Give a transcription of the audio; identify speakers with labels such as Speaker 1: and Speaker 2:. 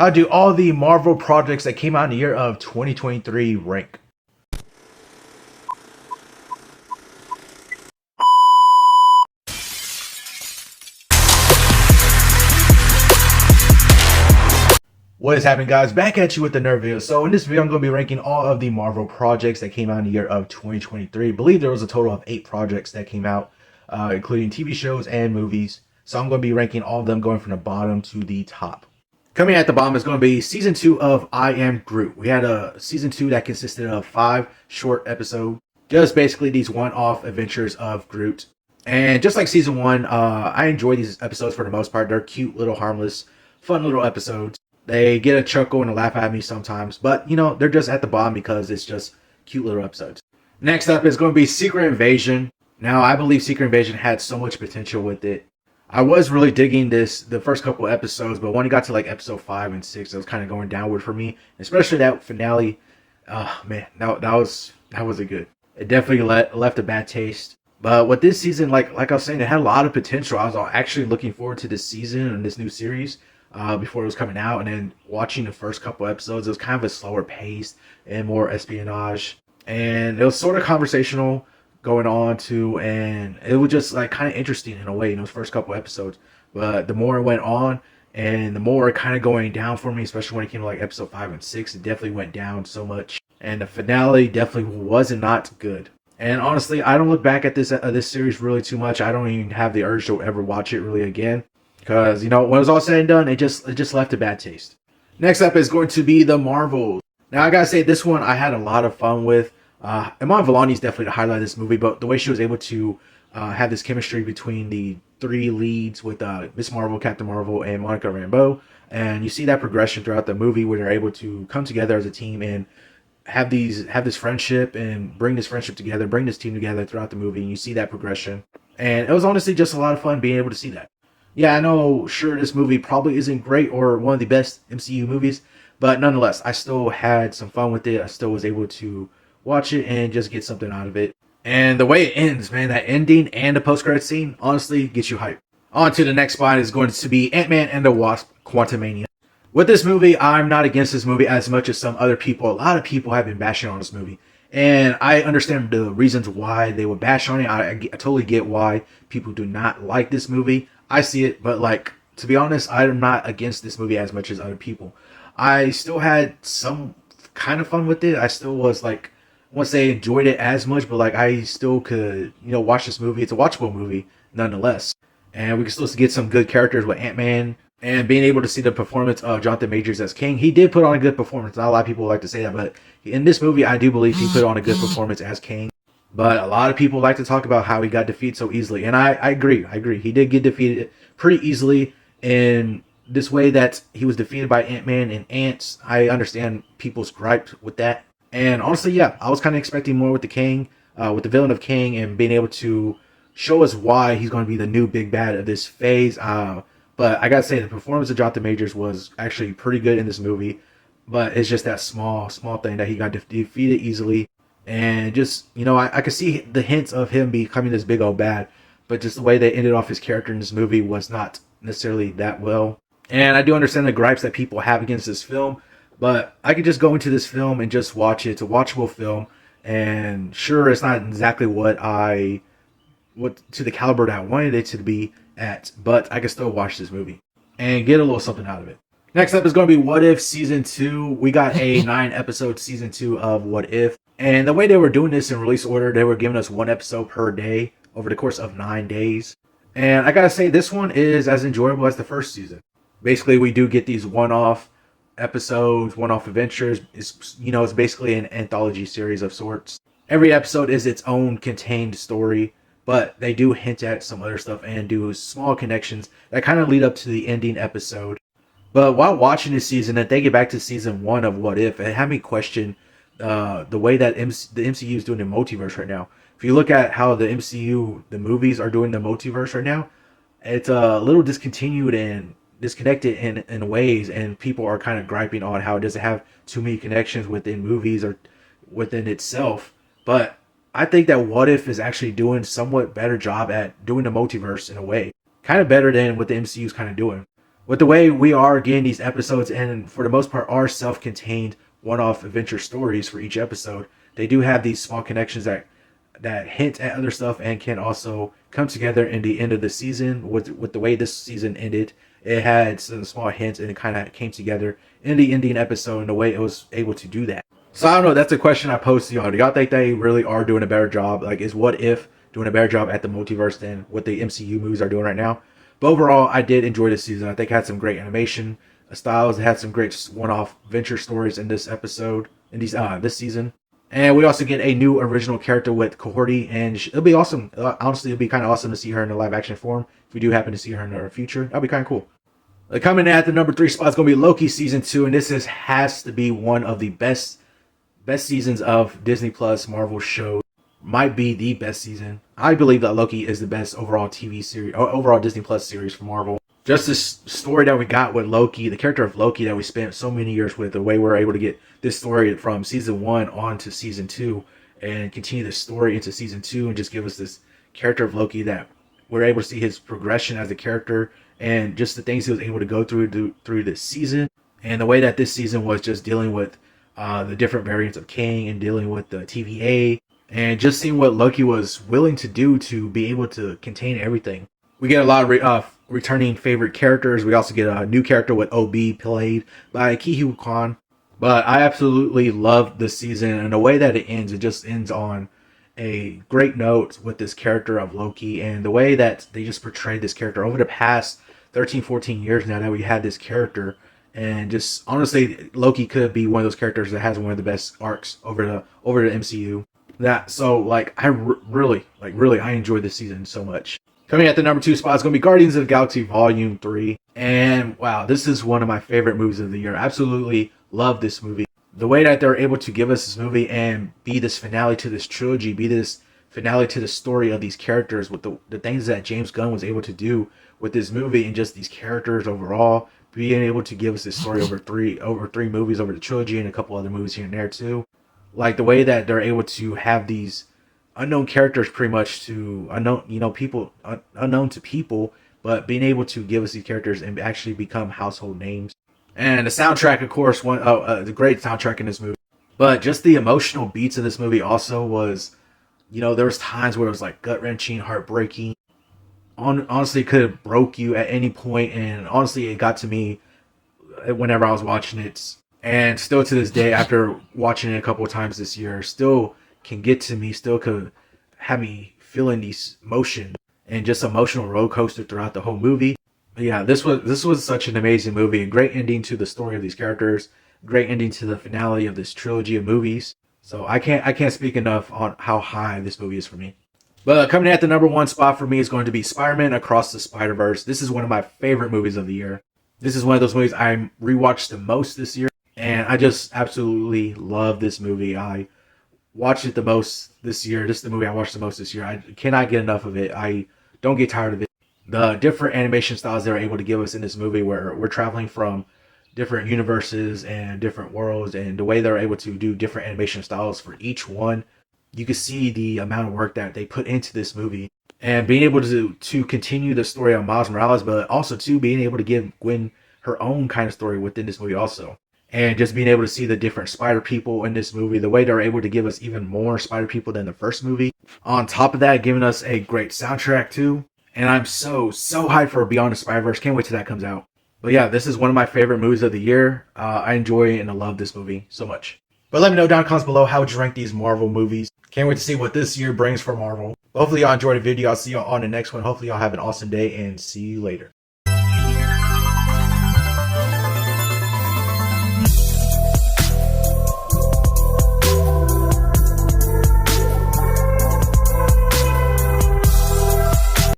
Speaker 1: How do all the Marvel projects that came out in the year of 2023 rank? What is happening, guys? Back at you with the nerd video. So in this video, I'm going to be ranking all of the Marvel projects that came out in the year of 2023. I believe there was a total of 8 projects that came out, including TV shows and movies. So I'm going to be ranking all of them going from the bottom to the top. Coming at the bottom is going to be Season 2 of I Am Groot. We had a Season 2 that consisted of 5 short episodes. Just basically these one-off adventures of Groot. And just like Season 1, I enjoy these episodes for the most part. They're cute, little harmless, fun little episodes. They get a chuckle and a laugh at me sometimes, but you know, they're just at the bottom because it's just cute little episodes. Next up is going to be Secret Invasion. Now, I believe Secret Invasion had so much potential with it. I was really digging the first couple episodes, but when it got to like episode 5 and 6, it was kind of going downward for me, especially that finale. Man, that wasn't good. It definitely left a bad taste. But with this season, like I was saying, it had a lot of potential. I was actually looking forward to this season and this new series. Before it was coming out, and then watching the first couple episodes, it was kind of a slower pace and more espionage, and it was sort of conversational going on too, and it was just like kind of interesting in a way in those first couple episodes. But the more it went on, and the more it kind of going down for me, especially when it came to like episode 5 and 6, it definitely went down so much, and the finale definitely was not good. And honestly, I don't look back at this series really too much. I don't even have the urge to ever watch it really again. Because, you know, when it was all said and done, it just left a bad taste. Next up is going to be The Marvels. Now, I gotta say, this one I had a lot of fun with. Iman Vellani is definitely the highlight of this movie, but the way she was able to have this chemistry between the 3 leads with Miss Marvel, Captain Marvel, and Monica Rambeau. And you see that progression throughout the movie where they're able to come together as a team and have this friendship and bring this friendship together, bring this team together throughout the movie. And you see that progression. And it was honestly just a lot of fun being able to see that. Yeah, I know, sure, this movie probably isn't great or one of the best MCU movies, but nonetheless, I still had some fun with it. I still was able to watch it and just get something out of it. And the way it ends, man, that ending and the post-credit scene, honestly, gets you hyped. On to the next spot is going to be Ant-Man and the Wasp: Quantumania. With this movie, I'm not against this movie as much as some other people. A lot of people have been bashing on this movie. And I understand the reasons why they would bash on it. I totally get why people do not like this movie. I see it, but like, to be honest, I'm not against this movie as much as other people. I still had some kind of fun with it. I still was like, I won't say enjoyed it as much, but like I still could, you know, watch this movie. It's a watchable movie nonetheless. And we can still get some good characters with Ant-Man and being able to see the performance of Jonathan Majors as King. He did put on a good performance. Not a lot of people like to say that, but in this movie, I do believe he put on a good performance as King. But a lot of people like to talk about how he got defeated so easily. And I agree. He did get defeated pretty easily in this way that he was defeated by Ant-Man and Ants. I understand people's gripe with that. And honestly, yeah, I was kind of expecting more with the King, with the villain of King, and being able to show us why he's going to be the new big bad of this phase. But I gotta say, the performance of Jonathan Majors was actually pretty good in this movie. But it's just that small thing that he got defeated easily. And just, you know, I could see the hints of him becoming this big old bad, but just the way they ended off his character in this movie was not necessarily that well. And I do understand the gripes that people have against this film, but I could just go into this film and just watch it. It's a watchable film, and sure, it's not exactly what to the caliber that I wanted it to be at, but I can still watch this movie and get a little something out of it. Next up is going to be What If Season 2. We got a 9-episode Season 2 of What If. And the way they were doing this in release order, they were giving us 1 episode per day over the course of 9 days. And I gotta say, this one is as enjoyable as the first season. Basically, we do get these one-off episodes, one-off adventures. It's basically an anthology series of sorts. Every episode is its own contained story, but they do hint at some other stuff and do small connections that kind of lead up to the ending episode. But while watching this season, and thinking back to season 1 of What If, it had me question the way that the MCU is doing the multiverse right now. If you look at how the MCU, the movies are doing the multiverse right now, it's a little discontinued and disconnected in ways, and people are kind of griping on how it doesn't have too many connections within movies or within itself. But I think that What If is actually doing somewhat better job at doing the multiverse in a way. Kind of better than what the MCU is kind of doing. with the way we are getting these episodes, and for the most part are self-contained one-off adventure stories for each episode, they do have these small connections that hint at other stuff and can also come together in the end of the season. With the way this season ended, it had some small hints and it kind of came together in the ending episode in the way it was able to do that. So I don't know, that's a question I posed to y'all. Do y'all think they really are doing a better job? Like, is What If doing a better job at the multiverse than what the MCU movies are doing right now? But overall, I did enjoy this season. I think it had some great animation styles. It had some great one-off venture stories in this episode, in these this season. And we also get a new original character with Cohorty, and it'll be awesome. Honestly, it'll be kind of awesome to see her in a live-action form. If we do happen to see her in the future, that'll be kind of cool. Coming in at the number 3 spot is going to be Loki Season 2, and has to be one of the best seasons of Disney Plus Marvel shows. Might be the best season. I believe that Loki is the best overall TV series, or overall Disney Plus series for Marvel. Just this story that we got with Loki, the character of Loki that we spent so many years with, the way we're able to get this story from season 1 on to season 2 and continue the story into season 2 and just give us this character of Loki that we're able to see his progression as a character and just the things he was able to go through this season, and the way that this season was just dealing with the different variants of Kang and dealing with the TVA, and just seeing what Loki was willing to do to be able to contain everything. We get a lot of returning favorite characters. We also get a new character with OB, played by Ki-Hee Kwan. But I absolutely love this season, and the way that it ends, it just ends on a great note with this character of Loki, and the way that they just portrayed this character over the past 13, 14 years now that we had this character. And just honestly, Loki could be one of those characters that has one of the best arcs over the MCU. I enjoyed this season so much. Coming at the number 2 spot is going to be Guardians of the Galaxy Volume 3. And wow, this is one of my favorite movies of the year. Absolutely love this movie. The way that they're able to give us this movie and be this finale to this trilogy, be this finale to the story of these characters, with the things that James Gunn was able to do with this movie and just these characters overall, being able to give us this story over three movies, over the trilogy and a couple other movies here and there too. Like the way that they're able to have these unknown characters pretty much to unknown to people, but being able to give us these characters and actually become household names. And the soundtrack, of course, the great soundtrack in this movie. But just the emotional beats of this movie also was, there was times where it was like gut-wrenching, heartbreaking. Honestly, it could have broke you at any point, and honestly, it got to me whenever I was watching it. And still to this day, after watching it a couple of times this year, still can get to me, still could have me feeling these emotions and just emotional roller coaster throughout the whole movie. But yeah, this was such an amazing movie, a great ending to the story of these characters, great ending to the finale of this trilogy of movies. So I can't speak enough on how high this movie is for me. But coming in at the number 1 spot for me is going to be Spider-Man Across the Spider-Verse. This is one of my favorite movies of the year. This is one of those movies I rewatched the most this year, and I just absolutely love this movie. I watched it the most this year. This is the movie I watched the most this year. I cannot get enough of it. I don't get tired of it. The different animation styles they're able to give us in this movie, where we're traveling from different universes and different worlds, and the way they're able to do different animation styles for each one, you can see the amount of work that they put into this movie, and being able to continue the story on Miles Morales, but also to being able to give Gwen her own kind of story within this movie also. And just being able to see the different Spider People in this movie, the way they're able to give us even more Spider People than the first movie. On top of that, giving us a great soundtrack too. And I'm so hyped for Beyond the Spider-Verse. Can't wait till that comes out. But yeah, this is one of my favorite movies of the year. I enjoy and I love this movie so much. But let me know down in the comments below, how would you rank these Marvel movies? Can't wait to see what this year brings for Marvel. Hopefully y'all enjoyed the video. I'll see y'all on the next one. Hopefully y'all have an awesome day, and see you later.